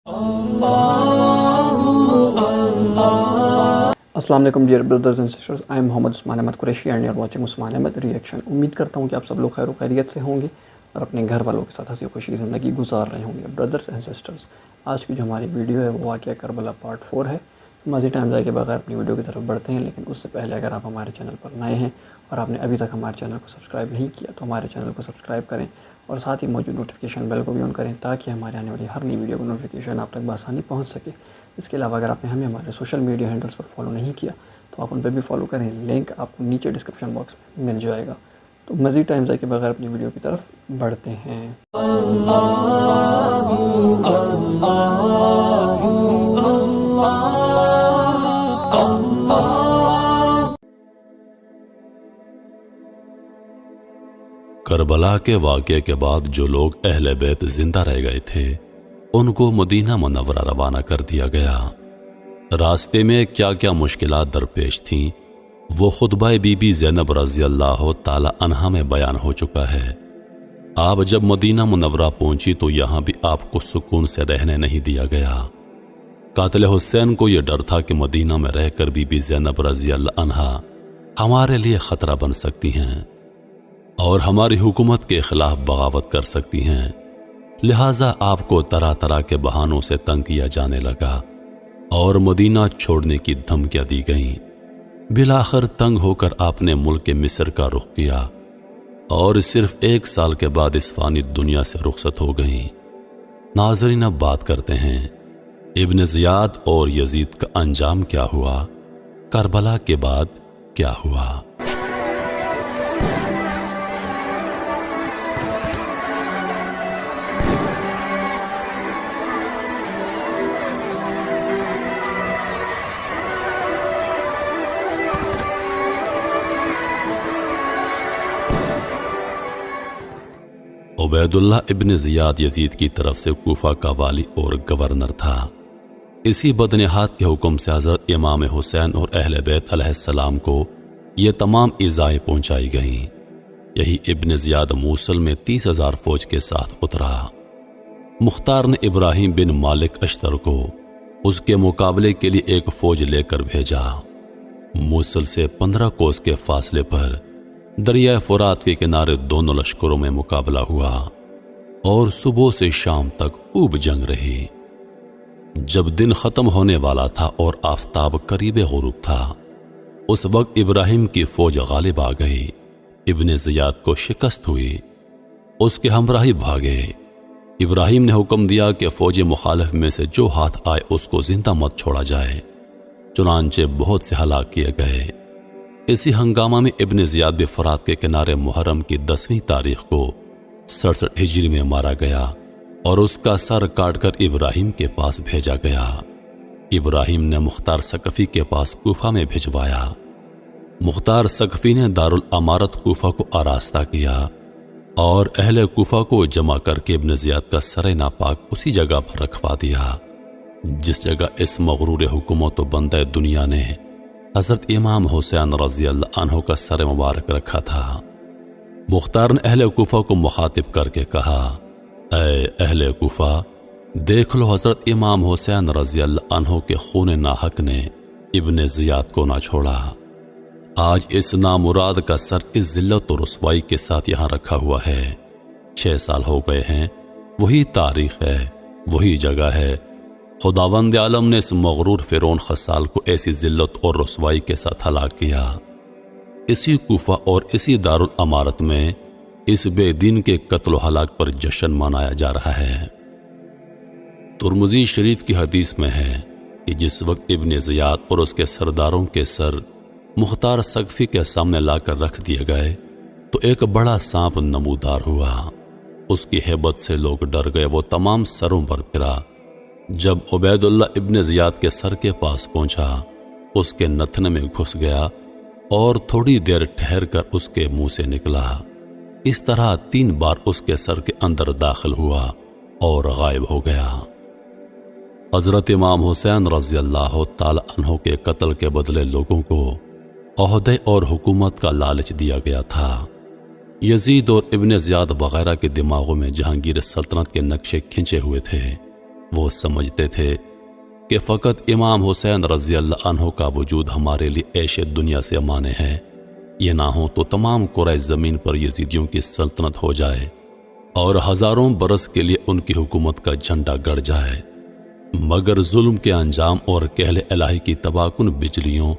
السلام علیکم dear brothers and sisters, I am Muhammad Usman Ahmed Qureshi and you are watching Usman Ahmed reaction. امید کرتا ہوں کہ آپ سب لوگ خیر و خیریت سے ہوں گے اور اپنے گھر والوں کے ساتھ ہنسی خوشی زندگی گزار رہے ہوں گے۔ بردرز اینڈ سسٹرز، آج کی جو ہماری ویڈیو ہے وہ واقعہ کربلا پارٹ 4 ہے۔ مزید ٹائم ضائع کے بغیر اپنی ویڈیو کی طرف بڑھتے ہیں، لیکن اس سے پہلے اگر آپ ہمارے چینل پر نئے ہیں اور آپ نے ابھی تک ہمارے چینل کو سبسکرائب نہیں کیا تو ہمارے چینل کو سبسکرائب کریں اور ساتھ ہی موجود نوٹیفیکیشن بیل کو بھی آن کریں تاکہ ہمارے آنے والی ہر نئی ویڈیو کی نوٹیفیکیشن آپ تک بآسانی پہنچ سکے۔ اس کے علاوہ اگر آپ نے ہمیں ہمارے سوشل میڈیا ہینڈلز پر فالو نہیں کیا تو آپ ان پہ بھی فالو کریں، لنک آپ کو نیچے ڈسکرپشن باکس میں مل جائے گا۔ تو مزید ٹائم ضائع کے بغیر اپنی ویڈیو کی طرف بڑھتے ہیں۔ کربلا کے واقعے کے بعد جو لوگ اہل بیت زندہ رہ گئے تھے ان کو مدینہ منورہ روانہ کر دیا گیا۔ راستے میں کیا کیا مشکلات درپیش تھیں وہ خطبہ بی بی زینب رضی اللہ تعالی عنہا میں بیان ہو چکا ہے۔ آپ جب مدینہ منورہ پہنچی تو یہاں بھی آپ کو سکون سے رہنے نہیں دیا گیا۔ قاتل حسین کو یہ ڈر تھا کہ مدینہ میں رہ کر بی بی زینب رضی اللہ عنہا ہمارے لیے خطرہ بن سکتی ہیں اور ہماری حکومت کے خلاف بغاوت کر سکتی ہیں، لہٰذا آپ کو طرح طرح کے بہانوں سے تنگ کیا جانے لگا اور مدینہ چھوڑنے کی دھمکیاں دی گئیں۔ بالآخر تنگ ہو کر آپ نے ملک مصر کا رخ کیا اور صرف 1 سال کے بعد اس فانی دنیا سے رخصت ہو گئیں۔ ناظرین، اب بات کرتے ہیں ابن زیاد اور یزید کا انجام کیا ہوا، کربلا کے بعد کیا ہوا۔ عبید اللہ ابن زیاد یزید کی طرف سے کوفہ کا والی اور گورنر تھا۔ اسی بدنہاد کے حکم سے حضرت امام حسین اور اہل بیت علیہ السلام کو یہ تمام ایذائیں پہنچائی گئیں۔ یہی ابن زیاد موصل میں 30,000 فوج کے ساتھ اترا۔ مختار نے ابراہیم بن مالک اشتر کو اس کے مقابلے کے لیے ایک فوج لے کر بھیجا۔ موصل سے 15 کوس کے فاصلے پر دریائے فرات کے کنارے دونوں لشکروں میں مقابلہ ہوا اور صبح سے شام تک خوب جنگ رہی۔ جب دن ختم ہونے والا تھا اور آفتاب قریب غروب تھا، اس وقت ابراہیم کی فوج غالب آ گئی۔ ابن زیاد کو شکست ہوئی، اس کے ہمراہی بھاگے۔ ابراہیم نے حکم دیا کہ فوج مخالف میں سے جو ہاتھ آئے اس کو زندہ مت چھوڑا جائے، چنانچہ بہت سے ہلاک کیے گئے۔ اسی ہنگامہ میں ابن زیاد بھی فرات کے کنارے محرم کی 10ویں تاریخ کو 67 ہجری میں مارا گیا اور اس کا سر کاٹ کر ابراہیم کے پاس بھیجا گیا۔ ابراہیم نے مختار ثقفی کے پاس کوفہ میں بھجوایا۔ مختار ثقفی نے دارالامارت کوفہ کو آراستہ کیا اور اہل کوفہ کو جمع کر کے ابن زیاد کا سر ناپاک اسی جگہ پر رکھوا دیا جس جگہ اس مغرور حکومت و بندہ دنیا نے حضرت امام حسین رضی اللہ عنہ کا سر مبارک رکھا تھا۔ مختار نے اہل کوفہ کو مخاطب کر کے کہا، اے اہل کوفہ، دیکھ لو حضرت امام حسین رضی اللہ عنہ کے خون ناحق نے ابن زیاد کو نہ چھوڑا۔ آج اس نامراد کا سر اس ذلت و رسوائی کے ساتھ یہاں رکھا ہوا ہے۔ 6 سال ہو گئے ہیں، وہی تاریخ ہے، وہی جگہ ہے۔ خداوند عالم نے اس مغرور فرعون خسال کو ایسی ذلت اور رسوائی کے ساتھ ہلاک کیا۔ اسی کوفہ اور اسی دارالامارت میں اس بے دین کے قتل و ہلاک پر جشن منایا جا رہا ہے۔ ترمذی شریف کی حدیث میں ہے کہ جس وقت ابن زیاد اور اس کے سرداروں کے سر مختار ثقفی کے سامنے لا کر رکھ دیے گئے تو ایک بڑا سانپ نمودار ہوا۔ اس کی ہیبت سے لوگ ڈر گئے، وہ تمام سروں پر پھرا۔ جب عبید اللہ ابن زیاد کے سر کے پاس پہنچا، اس کے نتن میں گھس گیا اور تھوڑی دیر ٹھہر کر اس کے منہ سے نکلا۔ اس طرح 3 بار اس کے سر کے اندر داخل ہوا اور غائب ہو گیا۔ حضرت امام حسین رضی اللہ تعالی عنہ کے قتل کے بدلے لوگوں کو عہدے اور حکومت کا لالچ دیا گیا تھا۔ یزید اور ابن زیاد وغیرہ کے دماغوں میں جہانگیر سلطنت کے نقشے کھنچے ہوئے تھے۔ وہ سمجھتے تھے کہ فقط امام حسین رضی اللہ عنہ کا وجود ہمارے لیے عیش دنیا سے مانے ہے، یہ نہ ہو تو تمام کرۂ زمین پر یزیدیوں کی سلطنت ہو جائے اور ہزاروں برس کے لیے ان کی حکومت کا جھنڈا گڑ جائے۔ مگر ظلم کے انجام اور کہل الہی کی تباہ کن بجلیوں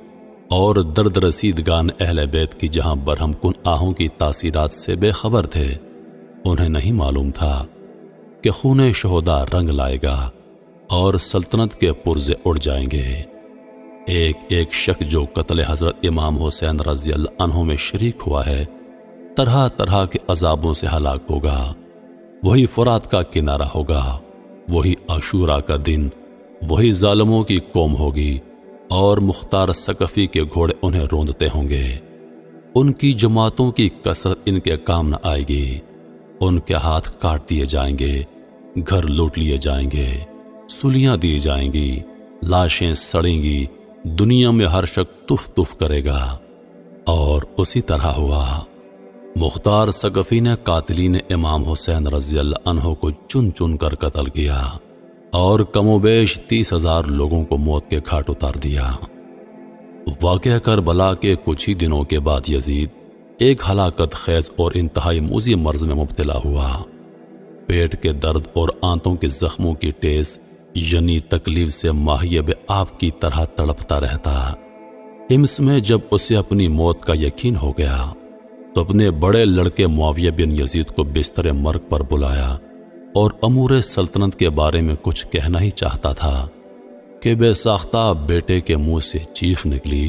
اور درد رسیدگان اہل بیت کی جہاں برہم کن آہوں کی تاثیرات سے بے خبر تھے، انہیں نہیں معلوم تھا کہ خون شہداء رنگ لائے گا اور سلطنت کے پرزے اڑ جائیں گے۔ ایک ایک شخص جو قتل حضرت امام حسین رضی اللہ عنہ میں شریک ہوا ہے، طرح طرح کے عذابوں سے ہلاک ہوگا۔ وہی فرات کا کنارہ ہوگا، وہی عاشورہ کا دن، وہی ظالموں کی قوم ہوگی اور مختار ثقفی کے گھوڑے انہیں روندتے ہوں گے۔ ان کی جماعتوں کی کثرت ان کے کام نہ آئے گی، ان کے ہاتھ کاٹ دیے جائیں گے، گھر لوٹ لیے جائیں گے، سلیاں دی جائیں گی، لاشیں سڑیں گی، دنیا میں ہر شخص تف تف کرے گا۔ اور اسی طرح ہوا۔ مختار ثقفی نے قاتلین امام حسین رضی اللہ عنہ کو چن چن کر قتل کیا اور کم و بیش 30,000 لوگوں کو موت کے گھاٹ اتار دیا۔ واقعہ کربلا کے کچھ ہی دنوں کے بعد یزید ایک ہلاکت خیز اور انتہائی موذی مرض میں مبتلا ہوا۔ پیٹ کے درد اور آنتوں کے زخموں کی ٹیس یعنی تکلیف سے ماہیب آب کی طرح تڑپتا رہتا۔ حمص میں جب اسے اپنی موت کا یقین ہو گیا تو اپنے بڑے لڑکے معاویہ بن یزید کو بستر مرگ پر بلایا اور امور سلطنت کے بارے میں کچھ کہنا ہی چاہتا تھا کہ بے ساختہ بیٹے کے منہ سے چیخ نکلی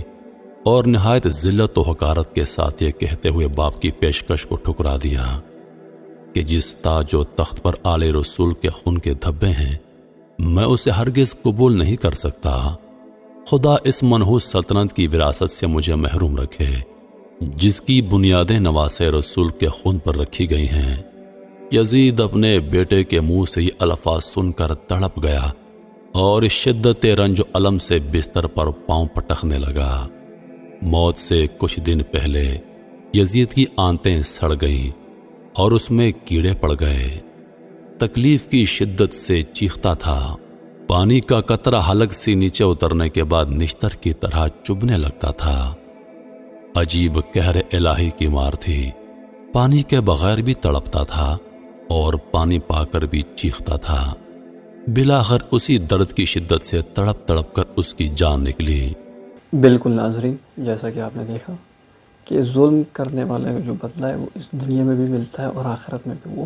اور نہایت ذلت و حقارت کے ساتھ یہ کہتے ہوئے باپ کی پیشکش کو ٹھکرا دیا کہ جس تاج و تخت پر آل رسول کے خون کے دھبے ہیں، میں اسے ہرگز قبول نہیں کر سکتا۔ خدا اس منحوس سلطنت کی وراثت سے مجھے محروم رکھے جس کی بنیادیں نواسے رسول کے خون پر رکھی گئی ہیں۔ یزید اپنے بیٹے کے منہ سے یہ الفاظ سن کر تڑپ گیا اور شدت رنج و الم سے بستر پر پاؤں پٹکنے لگا۔ موت سے کچھ دن پہلے یزید کی آنتیں سڑ گئیں اور اس میں کیڑے پڑ گئے۔ تکلیف کی شدت سے چیختا تھا۔ پانی کا قطرہ حلق سے نیچے اترنے کے بعد نشتر کی طرح چبھنے لگتا تھا۔ عجیب قہر الہی کی مار تھی۔ پانی کے بغیر بھی تڑپتا تھا اور پانی پا کر بھی چیختا تھا۔ بلاخر اسی درد کی شدت سے تڑپ تڑپ کر اس کی جان نکلی۔ بالکل ناظرین، جیسا کہ آپ نے دیکھا کہ ظلم کرنے والے کا جو بدلہ ہے وہ اس دنیا میں بھی ملتا ہے اور آخرت میں بھی، وہ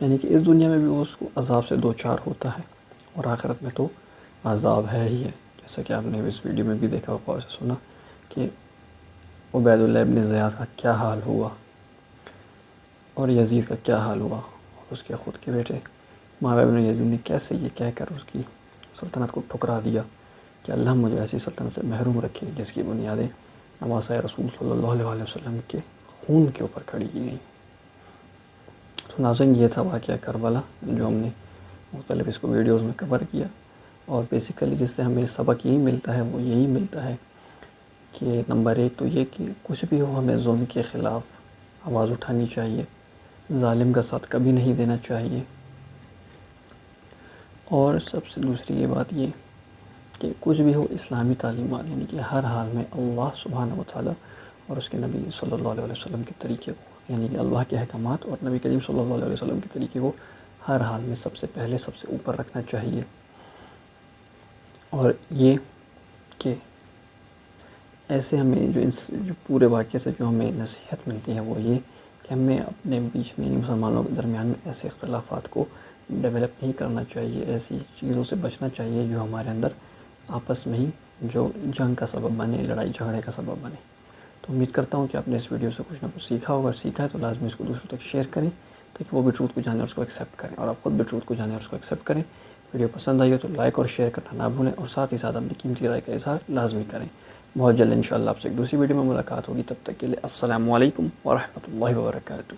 یعنی کہ اس دنیا میں بھی وہ اس کو عذاب سے دوچار ہوتا ہے اور آخرت میں تو عذاب ہے ہی ہے۔ جیسا کہ آپ نے اس ویڈیو میں بھی دیکھا اور غور سے سنا کہ عبید اللہ ابن زیاد کا کیا حال ہوا اور یزید کا کیا حال ہوا، اور اس کے خود کے بیٹے معاویہ بن یزید نے کیسے یہ کہہ کر اس کی سلطنت کو ٹھکرا دیا کہ اللہ مجھے ایسی سلطنت سے محروم رکھے جس کی بنیادیں نواسۂ رسول صلی اللہ علیہ وسلم کے خون کے اوپر کھڑی کی گئیں۔ تو ناظرین، یہ تھا واقعہ کربلا جو ہم نے مختلف اس کو ویڈیوز میں کور کیا، اور بیسیکلی جس سے ہمیں سبق یہی ملتا ہے وہ یہی ملتا ہے کہ نمبر ایک تو یہ کہ کچھ بھی ہو ہمیں ظلم کے خلاف آواز اٹھانی چاہیے، ظالم کا ساتھ کبھی نہیں دینا چاہیے، اور سب سے دوسری یہ بات یہ کہ کچھ بھی ہو اسلامی تعلیمات یعنی کہ ہر حال میں اللہ سبحانہ و تعالیٰ اور اس کے نبی صلی اللہ علیہ وسلم کے طریقے کو، یعنی کہ اللہ کے احکامات اور نبی کریم صلی اللہ علیہ وسلم کے طریقے کو ہر حال میں سب سے پہلے سب سے اوپر رکھنا چاہیے۔ اور یہ کہ ایسے ہمیں جو پورے واقعے سے جو ہمیں نصیحت ملتی ہے وہ یہ کہ ہمیں اپنے بیچ میں مسلمانوں کے درمیان میں ایسے اختلافات کو ڈیولپ نہیں کرنا چاہیے، ایسی چیزوں سے بچنا چاہیے جو ہمارے اندر آپس میں ہی جو جنگ کا سبب بنے، لڑائی جھگڑے کا سبب بنے۔ تو امید کرتا ہوں کہ آپ نے اس ویڈیو سے کچھ نہ کچھ سیکھا ہوگا، اگر سیکھا ہے تو لازمی اس کو دوسروں تک شیئر کریں تاکہ وہ بھی ٹروتھ کو جانیں اور اس کو ایکسیپٹ کریں، اور آپ خود بھی ٹروتھ کو جانیں اور اس کو ایکسیپٹ کریں۔ ویڈیو پسند آئی ہو تو لائک اور شیئر کرنا نہ بھولیں، اور ساتھ ہی ساتھ اپنی قیمتی رائے کا اظہار لازمی کریں۔ بہت جلد انشاءاللہ آپ سے ایک دوسری ویڈیو میں ملاقات ہوگی، تب تک کے لیے السلام علیکم ورحمۃ اللہ وبرکاتہ۔